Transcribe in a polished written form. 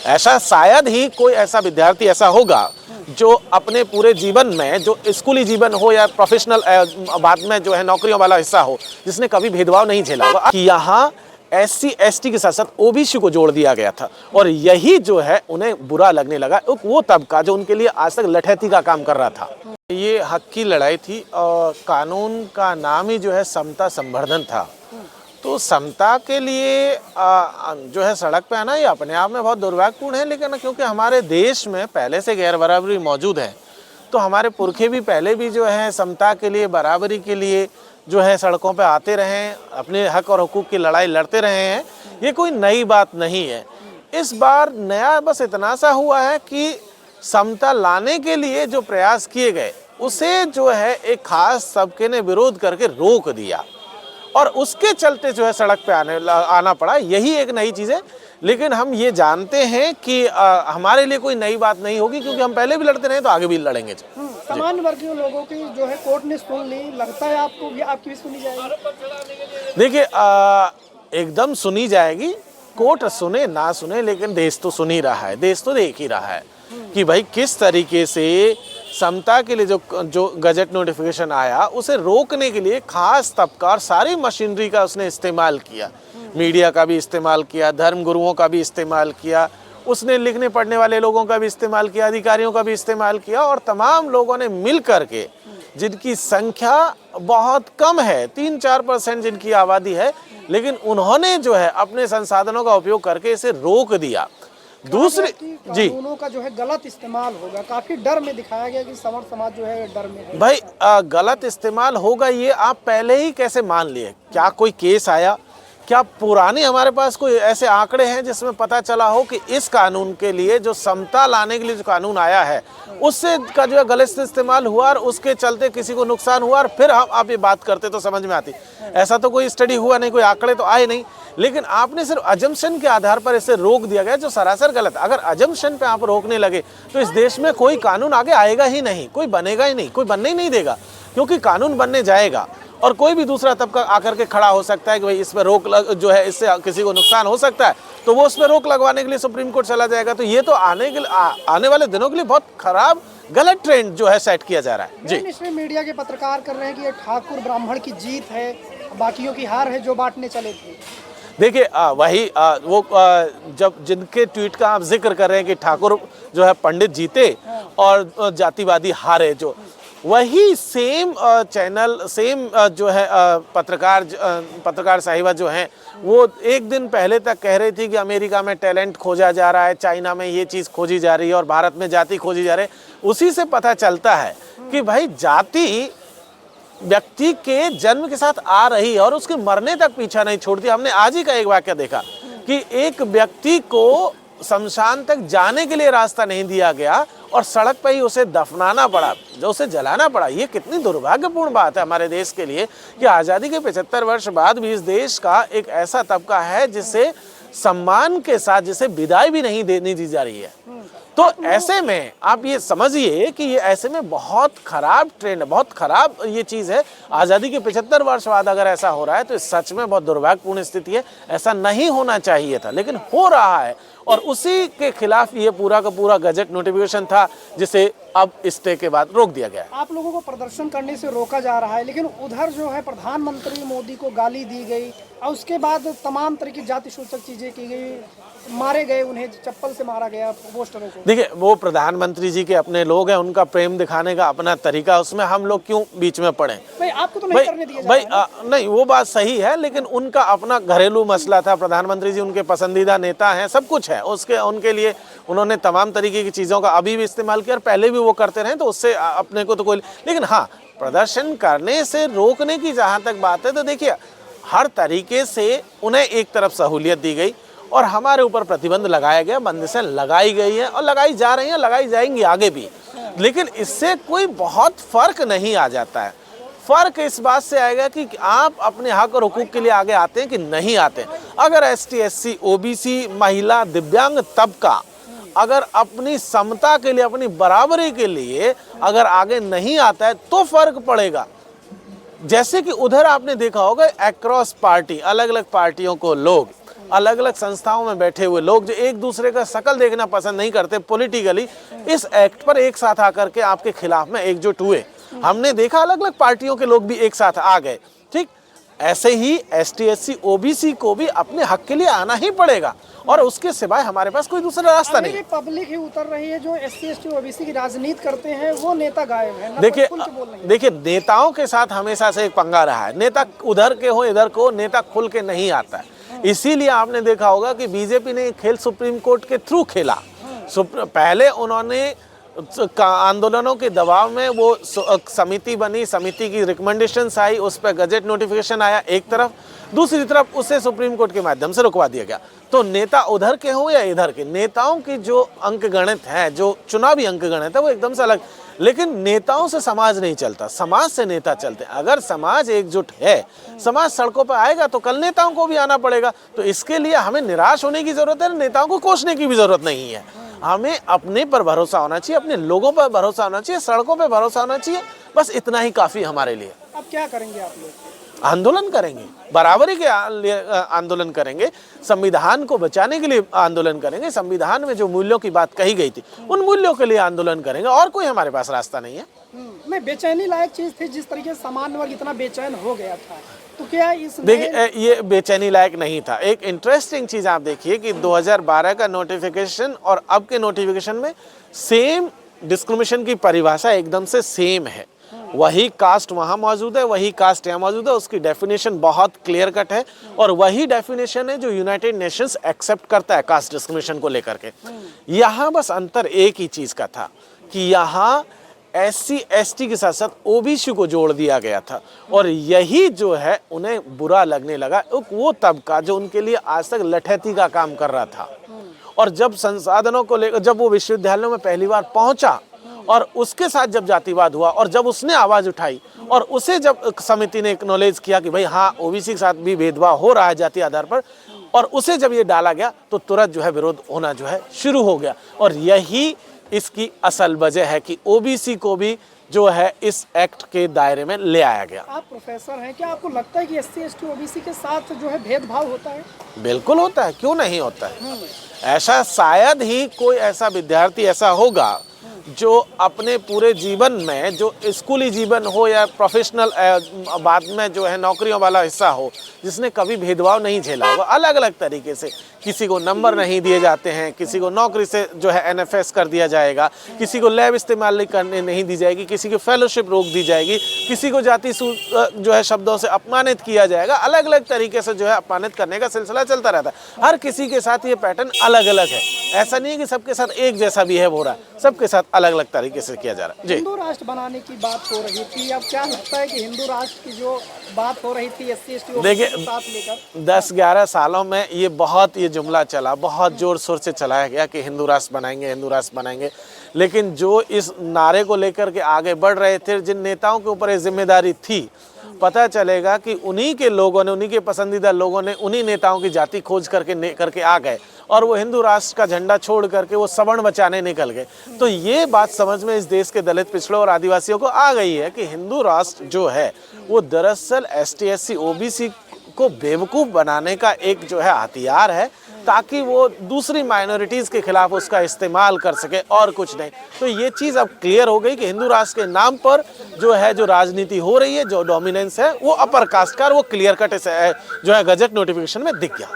ऐसा शायद ही कोई ऐसा विद्यार्थी ऐसा होगा जो अपने पूरे जीवन में, जो स्कूली जीवन हो या प्रोफेशनल बाद में जो है नौकरियों वाला हिस्सा हो, जिसने कभी भेदभाव नहीं झेला होगा। कि यहाँ SC ST के साथ साथ OBC को जोड़ दिया गया था और यही जो है उन्हें बुरा लगने लगा। वो तबका जो उनके लिए आज तक लठैती का काम कर रहा था। ये हक की लड़ाई थी और कानून का नाम ही जो है समता संवर्धन था। तो समता के लिए जो है सड़क पे आना ये अपने आप में बहुत दुर्भाग्यपूर्ण है, लेकिन क्योंकि हमारे देश में पहले से गैर बराबरी मौजूद है, तो हमारे पुरखे भी पहले भी जो है समता के लिए, बराबरी के लिए जो है सड़कों पे आते रहे हैं, अपने हक और हुकूक की लड़ाई लड़ते रहे हैं। ये कोई नई बात नहीं है। इस बार नया बस इतना सा हुआ है कि समता लाने के लिए जो प्रयास किए गए उसे जो है एक खास तबके ने विरोध करके रोक दिया और उसके चलते जो है सड़क पे आना पड़ा। यही एक नई चीज़ है, लेकिन हम ये जानते हैं कि हमारे लिए कोई नई बात नहीं होगी, क्योंकि हम पहले भी लड़ते रहे तो आगे भी लड़ेंगे। सामान्य वर्गीय लोगों की जो है कोर्ट ने सुन ली, लगता है आपको भी आपकी भी सुनी जाएगी? देखिए, एकदम सुनी जाएगी। कोर्ट सुने ना सुने, लेकिन देश तो सुन ही रहा है, देश तो देख ही रहा है कि भाई किस तरीके से समता के लिए जो गजट नोटिफिकेशन आया उसे रोकने के लिए खास तबका और सारी मशीनरी का उसने इस्तेमाल किया। मीडिया का भी इस्तेमाल किया, धर्म गुरुओं का भी इस्तेमाल किया, उसने लिखने पढ़ने वाले लोगों का भी इस्तेमाल किया, अधिकारियों का भी इस्तेमाल किया और तमाम लोगों ने मिल करके, जिनकी संख्या बहुत कम है, 3-4% जिनकी आबादी है, लेकिन उन्होंने जो है अपने संसाधनों का उपयोग करके इसे रोक दिया। दूसरी जी, कानूनों का जो है गलत इस्तेमाल होगा, काफी डर में दिखाया गया कि सवर्ण समाज जो है डर में है। भाई गलत इस्तेमाल होगा ये आप पहले ही कैसे मान लिए? क्या कोई केस आया? क्या पुराने हमारे पास कोई ऐसे आंकड़े हैं जिसमें पता चला हो कि इस कानून के लिए, जो समता लाने के लिए जो कानून आया है, उससे का जो है गलत इस्तेमाल हुआ और उसके चलते किसी को नुकसान हुआ और फिर हम आप ये बात करते तो समझ में आती? ऐसा तो कोई स्टडी हुआ नहीं, कोई आंकड़े तो आए नहीं, लेकिन आपने सिर्फ अजम्पशन के आधार पर इसे रोक दिया गया, जो सरासर गलत। अगर अजम्पशन पे आप रोकने लगे तो इस देश में कोई कानून आगे आएगा ही नहीं, कोई बनेगा ही नहीं, कोई बनने ही नहीं देगा, क्योंकि कानून बनने जाएगा और कोई भी दूसरा तबका आकर के खड़ा हो सकता है कि भाई इस पर रोक जो है, इससे किसी को नुकसान हो सकता है, तो वो उस पर रोक लगवाने के लिए सुप्रीम कोर्ट चला जाएगा। तो ये तो आने वाले दिनों के लिए बहुत खराब गलत ट्रेंड जो है सेट किया जा रहा है। जी, इसमें मीडिया के पत्रकार कर रहे हैं कि ये ठाकुर ब्राह्मण की जीत है, बाकियों की हार है जो बांटने चले थे। देखिए, वही वो जब जिनके ट्वीट का आप जिक्र कर रहे हैं कि ठाकुर जो है पंडित जीते और जातिवादी हारे, जो वही सेम चैनल, सेम जो है पत्रकार साहिबा जो हैं, वो एक दिन पहले तक कह रही थी कि अमेरिका में टैलेंट खोजा जा रहा है, चाइना में ये चीज़ खोजी जा रही है और भारत में जाति खोजी जा रही है। उसी से पता चलता है कि भाई जाति व्यक्ति के जन्म के साथ आ रही है और उसके मरने तक पीछा नहीं छोड़ती। हमने आज ही का एक वाक्य देखा कि एक व्यक्ति को शमशान तक जाने के लिए रास्ता नहीं दिया गया और सड़क पर ही उसे दफनाना पड़ा, जो उसे जलाना पड़ा। ये कितनी दुर्भाग्यपूर्ण बात है हमारे देश के लिए कि आज़ादी के 75 वर्ष बाद भी इस देश का एक ऐसा तबका है जिसे सम्मान के साथ, जिसे विदाई भी नहीं देनी दी जा रही है। तो ऐसे में आप ये समझिए कि ये ऐसे में बहुत खराब ट्रेंड है, बहुत खराब ये चीज़ है। आज़ादी के 75 वर्ष बाद अगर ऐसा हो रहा है तो सच में बहुत दुर्भाग्यपूर्ण स्थिति है। ऐसा नहीं होना चाहिए था, लेकिन हो रहा है और उसी के खिलाफ ये पूरा का पूरा गजट नोटिफिकेशन था, जिसे अब स्टे के बाद रोक दिया गया। आप लोगों को प्रदर्शन करने से रोका जा रहा है, लेकिन उधर जो है प्रधानमंत्री मोदी को गाली दी गई और उसके बाद तमाम तरह की जाति सूचक चीजें की गई, मारे गए, उन्हें चप्पल से मारा गया पोस्टरों को। देखिए, वो प्रधानमंत्री जी के अपने लोग हैं, उनका प्रेम दिखाने का अपना तरीका, उसमें हम लोग क्यों बीच में पड़े? भाई आपको तो नहीं करने दिया जा रहा है। नहीं, वो बात सही है, लेकिन उनका अपना घरेलू मसला था। प्रधानमंत्री जी उनके पसंदीदा नेता हैं, सब कुछ है उनके लिए। उन्होंने तमाम तरीके की चीज़ों का अभी भी इस्तेमाल किया और पहले भी वो करते रहे, तो उससे अपने को तो कोई, लेकिन हाँ, प्रदर्शन करने से रोकने की जहाँ तक बात है तो देखिए, हर तरीके से उन्हें एक तरफ सहूलियत दी गई और हमारे ऊपर प्रतिबंध लगाया गया, बंदिशें लगाई गई हैं और लगाई जा रही हैं, लगाई जाएंगी आगे भी, लेकिन इससे कोई बहुत फर्क नहीं आ जाता है। फर्क इस बात से आएगा कि आप अपने हक और हुकूक के लिए आगे आते हैं कि नहीं आते। अगर ST SC OBC महिला दिव्यांग तबका अगर अपनी समता के लिए, अपनी बराबरी के लिए अगर आगे नहीं आता है तो फर्क पड़ेगा। जैसे कि उधर आपने देखा होगा अक्रॉस पार्टी, अलग अलग पार्टियों को लोग अलग अलग संस्थाओं में बैठे हुए लोग जो एक दूसरे का शकल देखना पसंद नहीं करते पॉलिटिकली, इस एक्ट पर एक साथ आकर के आपके खिलाफ में एकजुट हुए। हमने देखा अलग अलग पार्टियों के लोग भी एक साथ आ गए। ठीक ऐसे ही एसटी एससी ओबीसी को भी अपने हक के लिए आना ही पड़ेगा और उसके सिवाय हमारे पास कोई दूसरा रास्ता नहीं। पब्लिक ही उतर रही है, जो एससी एसटी ओबीसी की राजनीति करते हैं वो नेता गायब है। देखिए नेताओं के साथ हमेशा से एक पंगा रहा है, नेता उधर के हो इधर को, नेता खुल के नहीं आता है। इसीलिए आपने देखा होगा कि बीजेपी ने खेल सुप्रीम कोर्ट के थ्रू खेला। पहले उन्होंने आंदोलनों के दबाव में वो समिति बनी, समिति की रिकमेंडेशंस आई, उस पर गजट नोटिफिकेशन आया एक तरफ, दूसरी तरफ उसे सुप्रीम कोर्ट के माध्यम से रुकवा दिया गया। तो नेता उधर के हो या इधर के, नेताओं की जो अंक गणित है, जो चुनावी अंक गणित है, वो एकदम से अलग। लेकिन नेताओं से समाज नहीं चलता, समाज से नेता चलते। अगर समाज एकजुट है, समाज सड़कों पर आएगा तो कल नेताओं को भी आना पड़ेगा। तो इसके लिए हमें निराश होने की जरूरत है, नेताओं को कोसने की भी जरूरत नहीं है। हमें अपने पर भरोसा होना चाहिए, अपने लोगों पर भरोसा होना चाहिए, सड़कों पर भरोसा होना चाहिए। बस इतना ही काफी हमारे लिए। अब क्या करेंगे आप लोग? आंदोलन करेंगे, बराबरी के लिए आंदोलन करेंगे, संविधान को बचाने के लिए आंदोलन करेंगे, संविधान में जो मूल्यों की बात कही गई थी उन मूल्यों के लिए आंदोलन करेंगे, और कोई हमारे पास रास्ता नहीं है। मैं बेचैनी लायक चीज थी, जिस तरीके से सामान्य वर्ग इतना बेचैन हो गया था, तो क्या इस देखिए ये बेचैनी लायक नहीं था। एक इंटरेस्टिंग चीज आप देखिए कि 2012 का नोटिफिकेशन और अब के नोटिफिकेशन में सेम डिस्क्रिमिनेशन की परिभाषा एकदम से सेम है। वही कास्ट वहाँ मौजूद है, वही कास्ट यहाँ मौजूद है, उसकी डेफिनेशन बहुत क्लियर कट है और वही डेफिनेशन है जो यूनाइटेड नेशंस एक्सेप्ट करता है कास्ट डिस्क्रिमिनेशन को लेकर के। यहाँ बस अंतर एक ही चीज़ का था कि यहाँ एससी एसटी के साथ साथ ओबीसी को जोड़ दिया गया था और यही जो है उन्हें बुरा लगने लगा। वो तबका जो उनके लिए आज तक लठैती का काम कर रहा था और जब संसाधनों को लेकर जब वो विश्वविद्यालयों में पहली बार पहुंचा और उसके साथ जब जातिवाद हुआ और जब उसने आवाज़ उठाई और उसे जब समिति ने एक्नॉलेज किया कि भाई हाँ ओबीसी के साथ भी भेदभाव हो रहा है जाति आधार पर, और उसे जब ये डाला गया तो तुरंत जो है विरोध होना जो है शुरू हो गया। और यही इसकी असल वजह है कि ओबीसी को भी जो है इस एक्ट के दायरे में ले आया गया। आप प्रोफेसर हैं, क्या आपको लगता है कि एससी एसटी ओबीसी के साथ जो है भेदभाव होता है? बिल्कुल होता है, क्यों नहीं होता है। ऐसा शायद ही कोई ऐसा विद्यार्थी ऐसा होगा जो अपने पूरे जीवन में, जो स्कूली जीवन हो या प्रोफेशनल बाद में जो है नौकरियों वाला हिस्सा हो, जिसने कभी भेदभाव नहीं झेला होगा। अलग अलग तरीके से किसी को नंबर नहीं दिए जाते हैं, किसी को नौकरी से जो है एनएफएस कर दिया जाएगा, किसी को लैब इस्तेमाल करने नहीं दी जाएगी, किसी की फेलोशिप रोक दी जाएगी, किसी को जाति जो है शब्दों से अपमानित किया जाएगा। अलग अलग तरीके से जो है अपमानित करने का सिलसिला चलता रहता है। हर किसी के साथ ये पैटर्न अलग अलग है, ऐसा नहीं है कि सबके साथ एक जैसा बिहेव हो रहा है, सबके साथ अलग अलग तरीके से किया जा रहा है। जी, हिंदू राष्ट्र बनाने की बात हो रही थी, अब क्या लगता है कि हिंदू राष्ट्र की जो बात हो रही थी एससी एसटी देखिए के साथ लेकर 10-11 सालों में ये जुमला चला, बहुत जोर शोर से चलाया गया कि हिंदू राष्ट्र बनाएंगे, हिंदू राष्ट्र बनाएंगे। लेकिन जो इस नारे को लेकर के आगे बढ़ रहे थे, जिन नेताओं के ऊपर ये जिम्मेदारी थी, पता चलेगा कि उन्हीं के लोगों ने, उन्हीं के पसंदीदा लोगों ने उन्हीं नेताओं की जाति खोज करके आ गए और वो हिंदू राष्ट्र का झंडा छोड़ करके वो सवर्ण बचाने निकल गए। तो ये बात समझ में इस देश के दलित पिछड़ों और आदिवासियों को आ गई है कि हिंदू राष्ट्र जो है वो दरअसल एसटी एससी ओबीसी को बेवकूफ़ बनाने का एक जो है हथियार है, ताकि वो दूसरी माइनॉरिटीज़ के खिलाफ उसका इस्तेमाल कर सके और कुछ नहीं। तो ये चीज़ अब क्लियर हो गई कि हिंदू राष्ट्र के नाम पर जो है जो राजनीति हो रही है, जो डोमिनेंस है वो अपर कास्ट का, वो क्लियर कट जो है गजट नोटिफिकेशन में दिख गया।